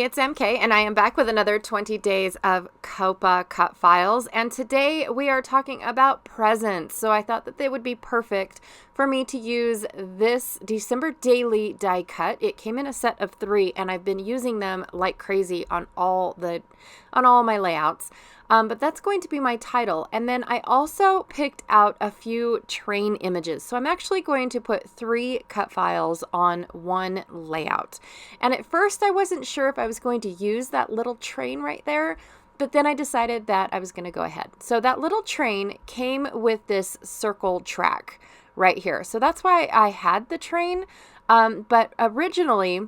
Hey, it's MK, and I am back with another 20 Days of COAPA cut files, and today we are talking about presents, so I thought that they would be perfect for me to use this December daily die cut. It came in a set of 3, and I've been using them like crazy on all my layouts. But that's going to be my title. And then I also picked out a few train images. So I'm actually going to put 3 cut files on one layout. And at first I wasn't sure if I was going to use that little train right there, but then I decided that I was going to go ahead. So that little train came with this circle track right here. So that's why I had the train. But originally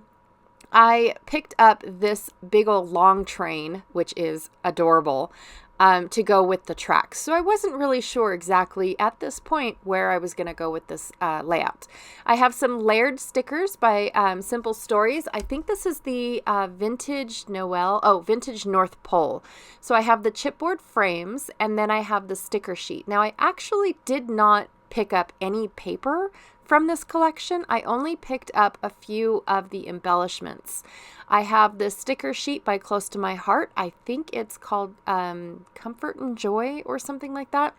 I picked up this big old long train, which is adorable, to go with the tracks. So I wasn't really sure exactly at this point where I was going to go with this layout. I have some layered stickers by Simple Stories. I think this is the Vintage North Pole. So I have the chipboard frames, and then I have the sticker sheet. Now I actually did not pick up any paper from this collection. I only picked up a few of the embellishments. I have this sticker sheet by Close to My Heart. I think it's called Comfort and Joy or something like that.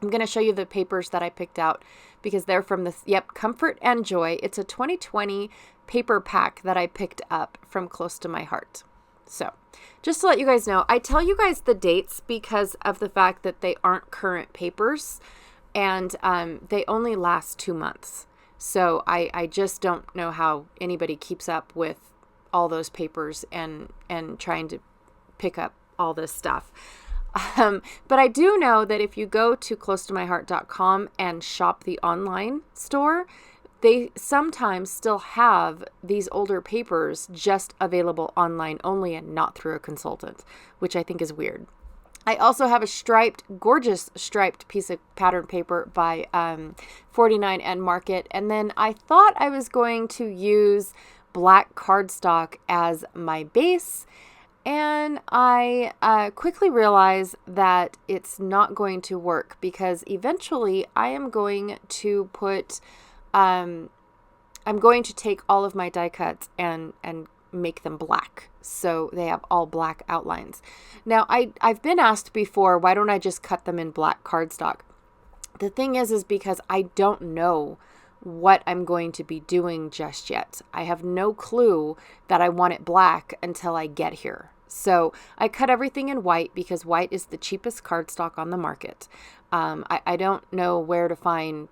I'm going to show you the papers that I picked out because they're from this, Comfort and Joy. It's a 2020 paper pack that I picked up from Close to My Heart. So just to let you guys know, I tell you guys the dates because of the fact that they aren't current papers. And they only last 2 months. So I just don't know how anybody keeps up with all those papers and trying to pick up all this stuff. But I do know that if you go to closetomyheart.com and shop the online store, they sometimes still have these older papers just available online only and not through a consultant, which I think is weird. I also have a gorgeous striped piece of pattern paper by 49 and Market. And then I thought I was going to use black cardstock as my base. And I quickly realized that it's not going to work because eventually I am going to put, I'm going to take all of my die cuts and make them black. So they have all black outlines. Now, I've been asked before, why don't I just cut them in black cardstock? The thing is because I don't know what I'm going to be doing just yet. I have no clue that I want it black until I get here. So I cut everything in white because white is the cheapest cardstock on the market. I don't know where to find,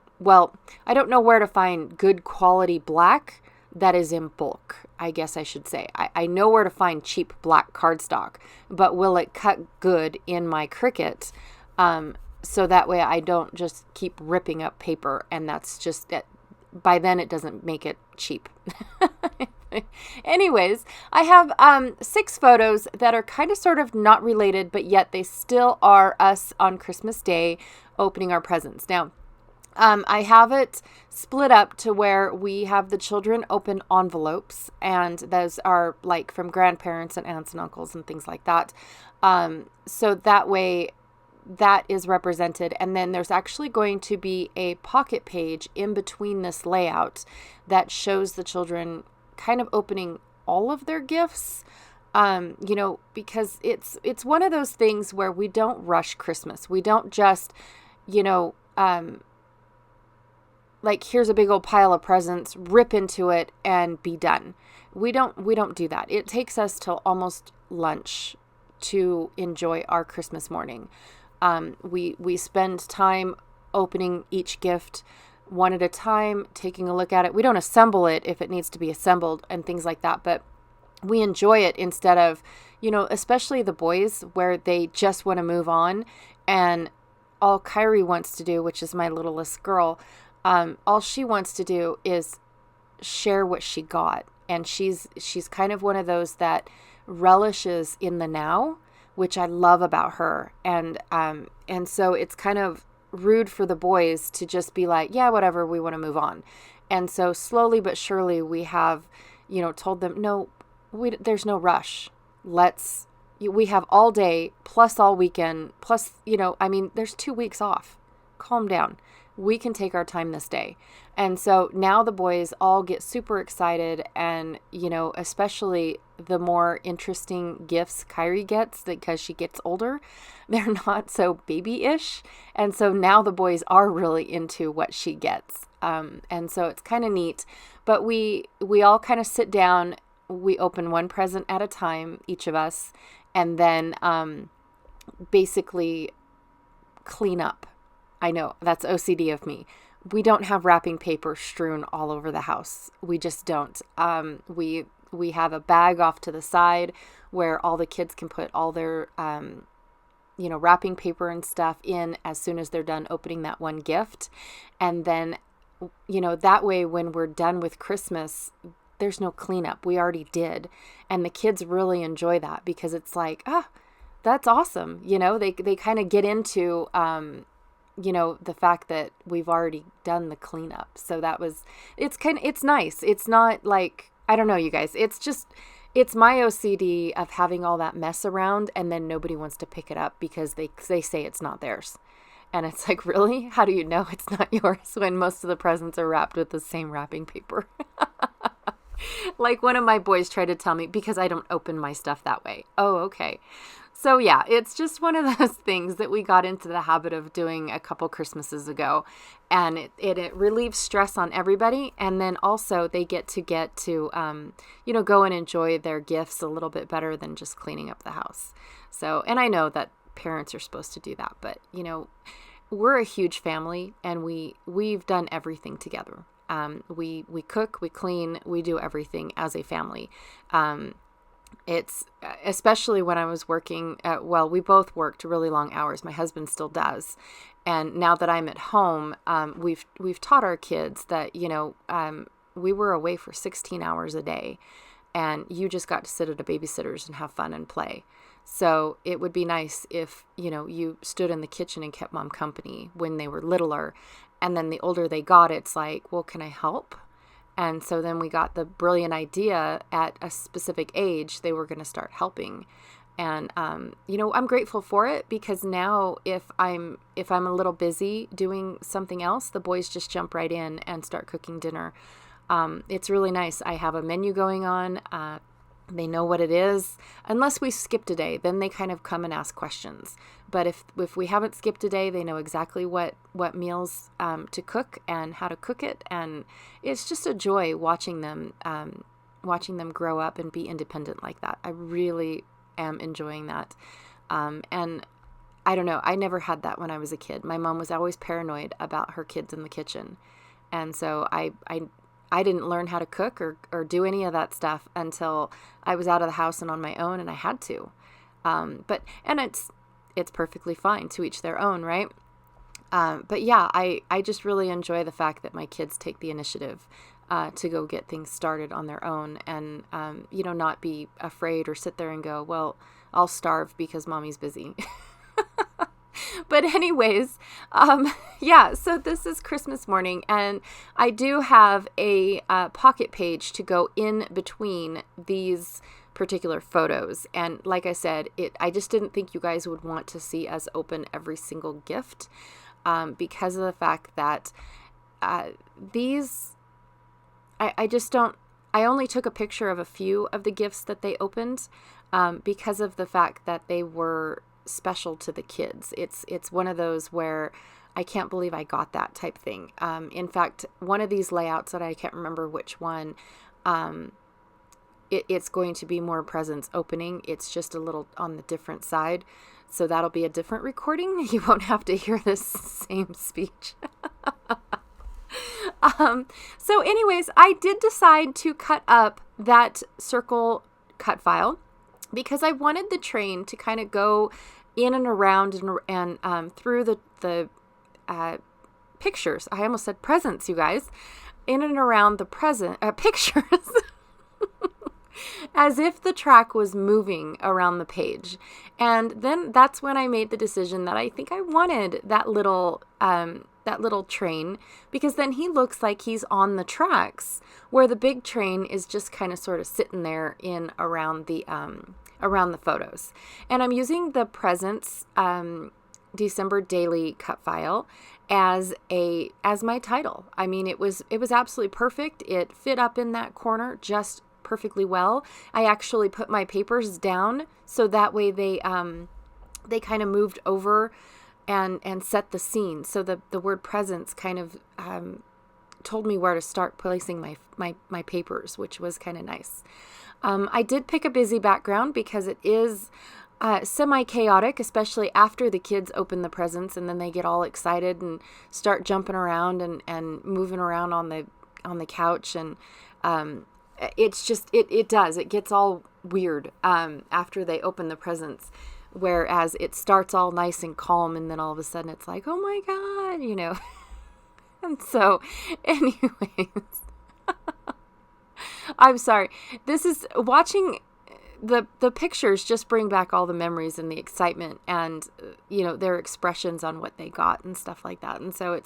good quality black that is in bulk, I guess I should say. I know where to find cheap black cardstock, but will it cut good in my Cricut? So that way I don't just keep ripping up paper, and that's just it. By then it doesn't make it cheap. Anyways, I have 6 photos that are kind of sort of not related, but yet they still are us on Christmas Day opening our presents. Now, I have it split up to where we have the children open envelopes, and those are like from grandparents and aunts and uncles and things like that. So that way that is represented. And then there's actually going to be a pocket page in between this layout that shows the children kind of opening all of their gifts. Because it's one of those things where we don't rush Christmas. We don't just, like, here's a big old pile of presents, rip into it and be done. We don't do that. It takes us till almost lunch to enjoy our Christmas morning. We spend time opening each gift one at a time, taking a look at it. We don't assemble it if it needs to be assembled and things like that, but we enjoy it instead of, especially the boys where they just want to move on, and all Kyrie wants to do, which is my littlest girl, all she wants to do is share what she got. And she's kind of one of those that relishes in the now, which I love about her. And so it's kind of rude for the boys to just be like, yeah, whatever, we want to move on. And so slowly but surely we have, told them, no, there's no rush. We have all day plus all weekend plus, there's 2 weeks off. Calm down. We can take our time this day. And so now the boys all get super excited, and, especially the more interesting gifts Kyrie gets because she gets older. They're not so baby-ish. And so now the boys are really into what she gets. And so it's kind of neat. But we all kind of sit down. We open one present at a time, each of us, and then basically clean up. I know, that's OCD of me. We don't have wrapping paper strewn all over the house. We just don't. We have a bag off to the side where all the kids can put all their, wrapping paper and stuff in as soon as they're done opening that one gift. And then, that way when we're done with Christmas, there's no cleanup. We already did. And the kids really enjoy that because it's like, that's awesome. They kind of get into, the fact that we've already done the cleanup. So it's nice. It's not like, I don't know, you guys, it's my OCD of having all that mess around and then nobody wants to pick it up because they say it's not theirs. And it's like, really? How do you know it's not yours when most of the presents are wrapped with the same wrapping paper? Like one of my boys tried to tell me because I don't open my stuff that way. Oh, okay. So yeah, it's just one of those things that we got into the habit of doing a couple Christmases ago, and it relieves stress on everybody. And then also they get to go and enjoy their gifts a little bit better than just cleaning up the house. So, and I know that parents are supposed to do that, but we're a huge family and we've done everything together. We cook, we clean, we do everything as a family. It's especially when I was working we both worked really long hours. My husband still does. And now that I'm at home, we've taught our kids that, we were away for 16 hours a day and you just got to sit at a babysitter's and have fun and play. So it would be nice if, you stood in the kitchen and kept mom company when they were littler. And then the older they got, it's like, well, can I help? And so then we got the brilliant idea at a specific age, they were going to start helping. And, I'm grateful for it because now if I'm a little busy doing something else, the boys just jump right in and start cooking dinner. It's really nice. I have a menu going on. They know what it is. Unless we skipped a day, then they kind of come and ask questions. But if we haven't skipped a day, they know exactly what meals to cook and how to cook it. And it's just a joy watching them grow up and be independent like that. I really am enjoying that. And I don't know, I never had that when I was a kid. My mom was always paranoid about her kids in the kitchen. And so I didn't learn how to cook or do any of that stuff until I was out of the house and on my own, and I had to. But it's perfectly fine, to each their own, right? But yeah, I just really enjoy the fact that my kids take the initiative to go get things started on their own and, not be afraid or sit there and go, well, I'll starve because mommy's busy. But anyways, so this is Christmas morning, and I do have a pocket page to go in between these particular photos. And like I said, I just didn't think you guys would want to see us open every single gift because of the fact that these, I just don't, I only took a picture of a few of the gifts that they opened because of the fact that they were special to the kids. It's one of those where I can't believe I got that type thing. In fact, one of these layouts that I can't remember which one, it's going to be more presents opening. It's just a little on the different side. So that'll be a different recording. You won't have to hear this same speech. So anyways, I did decide to cut up that circle cut file because I wanted the train to kind of go in and around and through the pictures. I almost said presents, you guys. In and around the pictures. As if the track was moving around the page. And then that's when I made the decision that I think I wanted that little train, because then he looks like he's on the tracks, where the big train is just kind of sort of sitting there in around the photos. And I'm using the Presents December daily cut file as my title. I mean, it was absolutely perfect. It fit up in that corner just perfectly well. I actually put my papers down so that way they kind of moved over and set the scene. So the word presents kind of told me where to start placing my papers, which was kind of nice. I did pick a busy background because it is semi-chaotic, especially after the kids open the presents and then they get all excited and start jumping around and moving around on the couch, and it's just it gets all weird after they open the presents, whereas it starts all nice and calm and then all of a sudden it's like, oh my God, And so anyways, I'm sorry. This is watching the pictures just bring back all the memories and the excitement and, their expressions on what they got and stuff like that. And so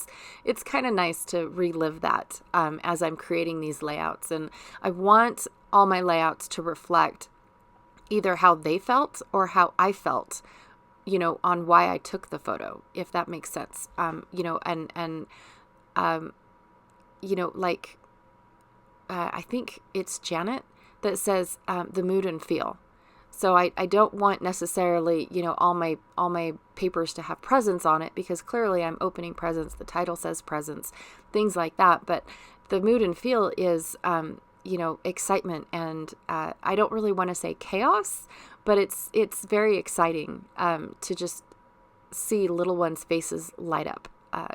it's kind of nice to relive that as I'm creating these layouts. And I want all my layouts to reflect either how they felt or how I felt, on why I took the photo, if that makes sense. I think it's Janet that says the mood and feel. So I don't want necessarily, all my papers to have presents on it, because clearly I'm opening presents. The title says presents, things like that. But the mood and feel is, excitement. And I don't really want to say chaos, but it's very exciting to just see little ones' faces light up.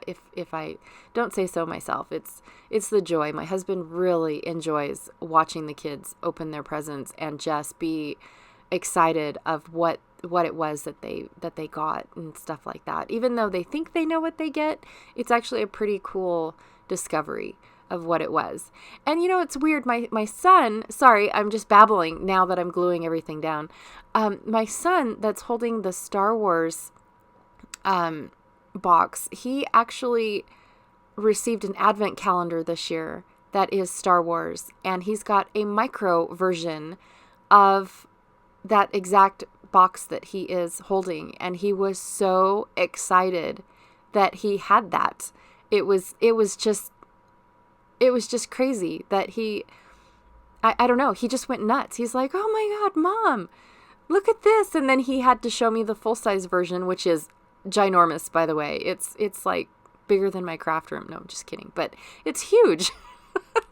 If I don't say so myself, it's the joy. My husband really enjoys watching the kids open their presents and just be excited of what it was that they got and stuff like that. Even though they think they know what they get, it's actually a pretty cool discovery of what it was. And it's weird. My son, sorry, I'm just babbling now that I'm gluing everything down. My son that's holding the Star Wars box, he actually received an advent calendar this year that is Star Wars, and he's got a micro version of that exact box that he is holding, and he was so excited that he had that. It was just crazy that I don't know, he just went nuts. He's like, oh my God, Mom, look at this. And then he had to show me the full-size version, which is ginormous, by the way. It's like bigger than my craft room. No, I'm just kidding. But it's huge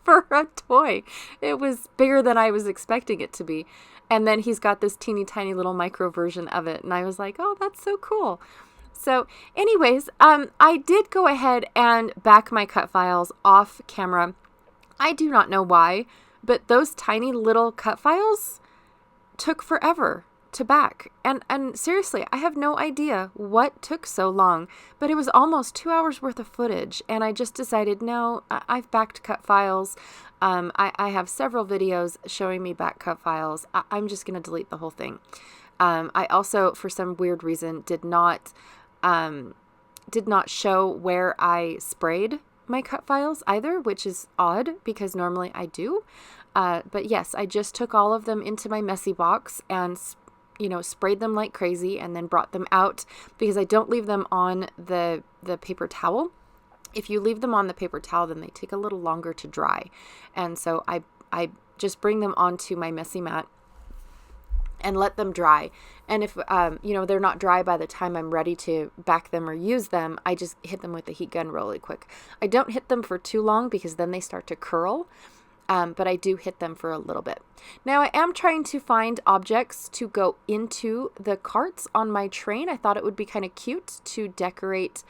for a toy. It was bigger than I was expecting it to be. And then he's got this teeny tiny little micro version of it. And I was like, oh, that's so cool. So anyways, I did go ahead and back my cut files off camera. I do not know why, but those tiny little cut files took forever to back. And seriously, I have no idea what took so long, but it was almost 2 hours worth of footage. And I just decided, no, I've backed cut files. I have several videos showing me back cut files. I'm just going to delete the whole thing. I also, for some weird reason, did not show where I sprayed my cut files either, which is odd because normally I do. But yes, I just took all of them into my messy box and sprayed them like crazy and then brought them out because I don't leave them on the paper towel. If you leave them on the paper towel, then they take a little longer to dry. And so I just bring them onto my messy mat and let them dry. And if, they're not dry by the time I'm ready to back them or use them, I just hit them with the heat gun really quick. I don't hit them for too long because then they start to curl. But I do hit them for a little bit. Now I am trying to find objects to go into the carts on my train. I thought it would be kind of cute to decorate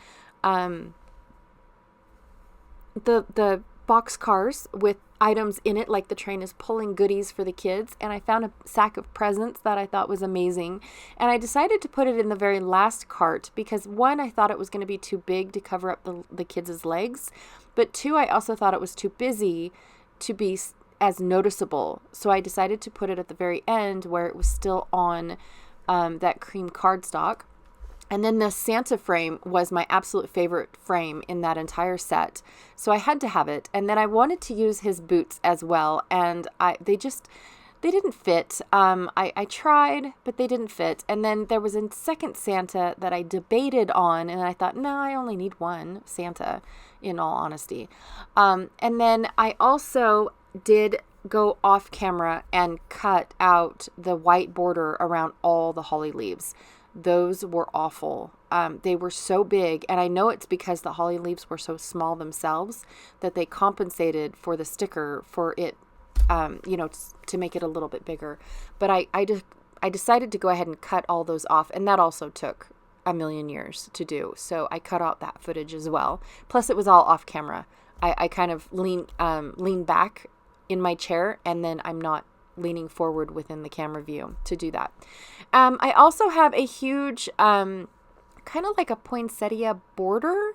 the box cars with items in it, like the train is pulling goodies for the kids. And I found a sack of presents that I thought was amazing. And I decided to put it in the very last cart because one, I thought it was going to be too big to cover up the kids' legs. But two, I also thought it was too busy to be as noticeable. So I decided to put it at the very end where it was still on that cream cardstock. And then the Santa frame was my absolute favorite frame in that entire set. So I had to have it. And then I wanted to use his boots as well. And they didn't fit. I tried, but they didn't fit. And then there was a second Santa that I debated on. And I thought, no, I only need one Santa, in all honesty. And then I also did go off camera and cut out the white border around all the holly leaves. Those were awful. They were so big, and I know it's because the holly leaves were so small themselves that they compensated for the sticker for it, to make it a little bit bigger. But I decided to go ahead and cut all those off, and that also took a million years to do. So I cut out that footage as well. Plus, it was all off camera. I kind of lean back in my chair, and then I'm not leaning forward within the camera view to do that. I also have a huge, kind of like a poinsettia border,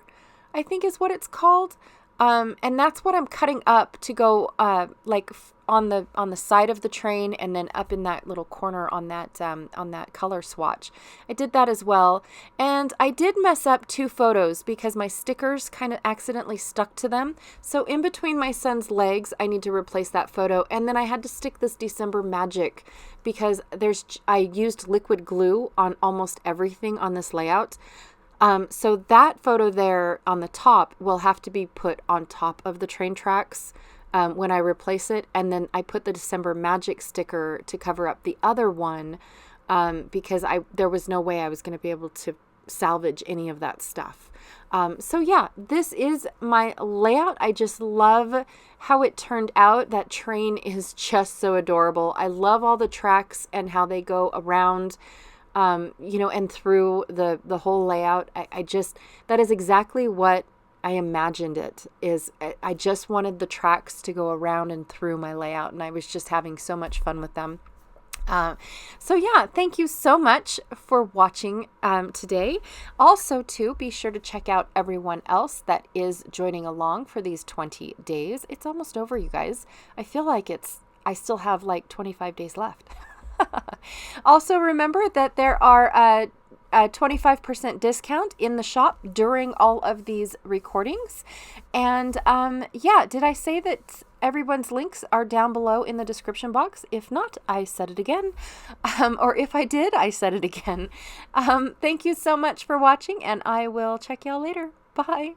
I think is what it's called. And that's what I'm cutting up to go, on the side of the train, and then up in that little corner on that color swatch. I did that as well. And I did mess up 2 photos because my stickers kind of accidentally stuck to them. So in between my son's legs, I need to replace that photo. And then I had to stick this December Magic because I used liquid glue on almost everything on this layout. So that photo there on the top will have to be put on top of the train tracks when I replace it. And then I put the December Magic sticker to cover up the other one because there was no way I was going to be able to salvage any of that stuff. So yeah, this is my layout. I just love how it turned out. That train is just so adorable. I love all the tracks and how they go around and through the whole layout. That is exactly what I imagined it is. I just wanted the tracks to go around and through my layout, and I was just having so much fun with them. So yeah, thank you so much for watching today. Also, too, be sure to check out everyone else that is joining along for these 20 days. It's almost over, you guys. I feel like I still have like 25 days left. Also, remember that there are a 25% discount in the shop during all of these recordings. And did I say that everyone's links are down below in the description box? If not, I said it again. Or if I did, I said it again. Thank you so much for watching, and I will check y'all later. Bye.